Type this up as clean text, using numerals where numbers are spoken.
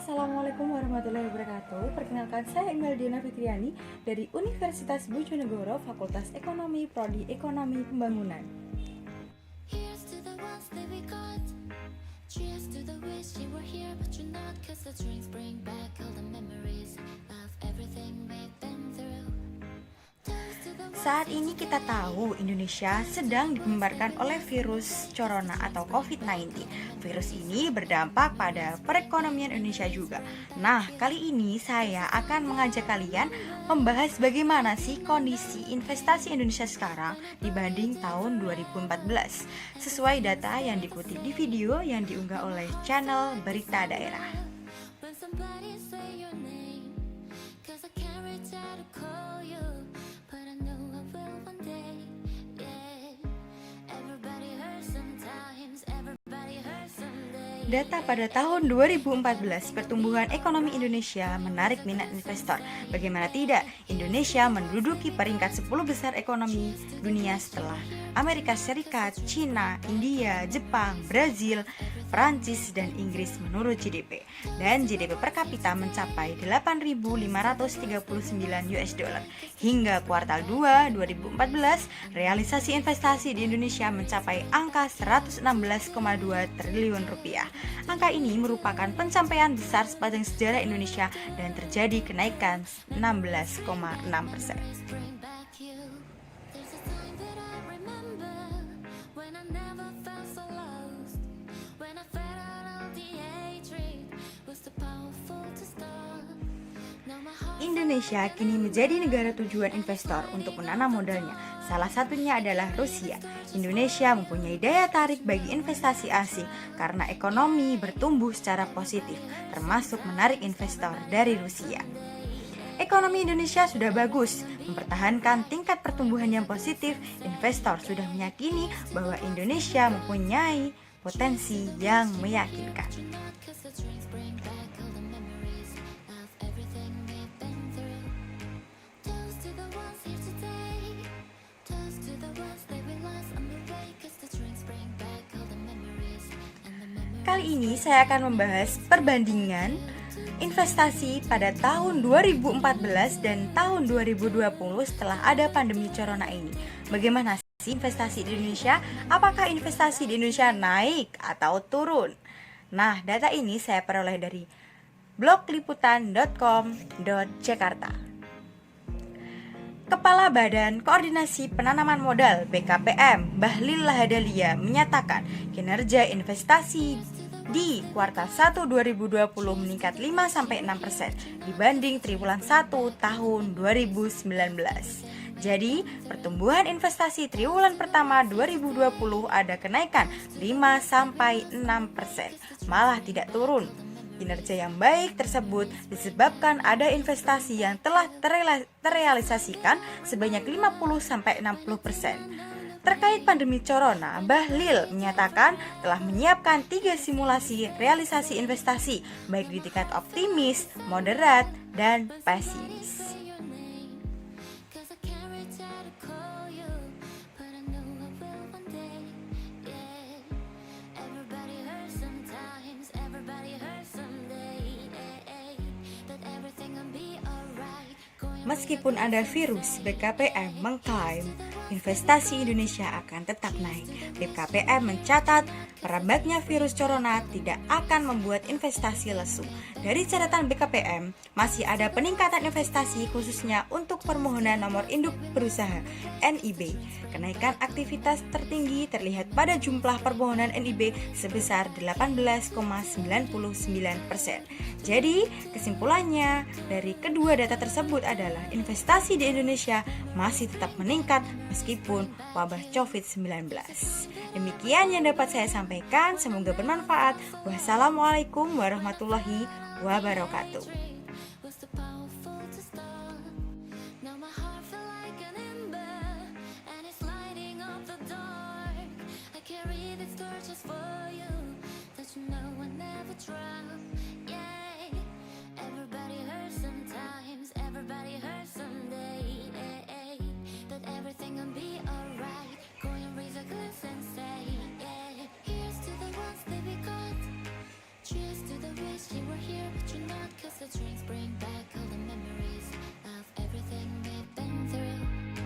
Assalamualaikum warahmatullahi wabarakatuh. Perkenalkan, saya Imeldiana Fitriani dari Universitas Bojonegoro, Fakultas Ekonomi, Prodi Ekonomi Pembangunan. Here's to the ones that we got. Cheers to the wish you were here but you're not. Cause the drinks bring back all the memories of everything we've been through. Saat ini kita tahu Indonesia sedang digembarkan oleh virus corona atau COVID-19. Virus ini berdampak pada perekonomian Indonesia juga. Nah, kali ini saya akan mengajak kalian membahas bagaimana sih kondisi investasi Indonesia sekarang dibanding tahun 2014. Sesuai data yang dikutip di video yang diunggah oleh channel Berita Daerah. When somebody say your name, cause I can't reach out to call you, but I know I will one day, yeah. Everybody hurts sometimes, everybody hurts someday. Data pada tahun 2014, pertumbuhan ekonomi Indonesia menarik minat investor. Bagaimana tidak, Indonesia menduduki peringkat 10 besar ekonomi dunia setelah Amerika Serikat, China, India, Jepang, Brazil, Perancis, dan Inggris menurut GDP. Dan GDP per kapita mencapai 8.539 US dollar. Hingga kuartal 2 2014, realisasi investasi di Indonesia mencapai angka 116,2 triliun rupiah. Angka ini merupakan pencapaian besar sepanjang sejarah Indonesia dan terjadi kenaikan 16,6%. Bring back you. There's a time that I remember when I never felt so lost. When I felt all the hatred was too powerful to stop. Now my heart Indonesia kini menjadi negara tujuan investor untuk menanam modalnya. Salah satunya adalah Rusia. Indonesia mempunyai daya tarik bagi investasi asing karena ekonomi bertumbuh secara positif, termasuk menarik investor dari Rusia. Ekonomi Indonesia sudah bagus, mempertahankan tingkat pertumbuhan yang positif. Investor sudah meyakini bahwa Indonesia mempunyai potensi yang meyakinkan. cause the drinks bring back all the memories of everything we've been through. Toast to the ones here today. Toast to the ones that we lost on the way. Cause the drinks bring back all the memories and the memories. Kali ini saya akan membahas perbandingan investasi pada tahun 2014 dan tahun 2020 setelah ada pandemi corona ini. Bagaimana sih investasi di Indonesia? Apakah investasi di Indonesia naik atau turun? Nah, data ini saya peroleh dari blogliputan.com.jakarta. Kepala Badan Koordinasi Penanaman Modal BKPM, Bahlil Lahadalia, menyatakan kinerja investasi di kuartal 1 2020 meningkat 5-6% dibanding triwulan 1 tahun 2019. Jadi, pertumbuhan investasi triwulan pertama 2020 ada kenaikan 5-6%, malah tidak turun. Kinerja yang baik tersebut disebabkan ada investasi yang telah terrealisasikan sebanyak 50-60%. Terkait pandemi corona, Bahlil menyatakan telah menyiapkan 3 simulasi realisasi investasi, baik di tingkat optimis, moderat, dan pesimis. Say your name, cause I can't reach out to call you, but I know I will one day, yeah. Everybody hurts sometimes, everybody hurts someday, but everything will be alright. Meskipun ada virus, BKPM mengklaim investasi Indonesia akan tetap naik. BKPM mencatat merebaknya virus corona tidak akan membuat investasi lesu. Dari catatan BKPM, masih ada peningkatan investasi khususnya untuk permohonan nomor induk berusaha NIB. Kenaikan aktivitas tertinggi terlihat pada jumlah permohonan NIB sebesar 18,99%. Jadi, kesimpulannya dari kedua data tersebut adalah investasi di Indonesia masih tetap meningkat meskipun wabah COVID-19. Demikian yang dapat saya sampaikan, semoga bermanfaat. Wassalamualaikum warahmatullahi wabarakatuh. Was too powerful to stop. Now my heart feel like an ember, and it's lighting up the dark. I carry this torch just for you, that you know I never drop.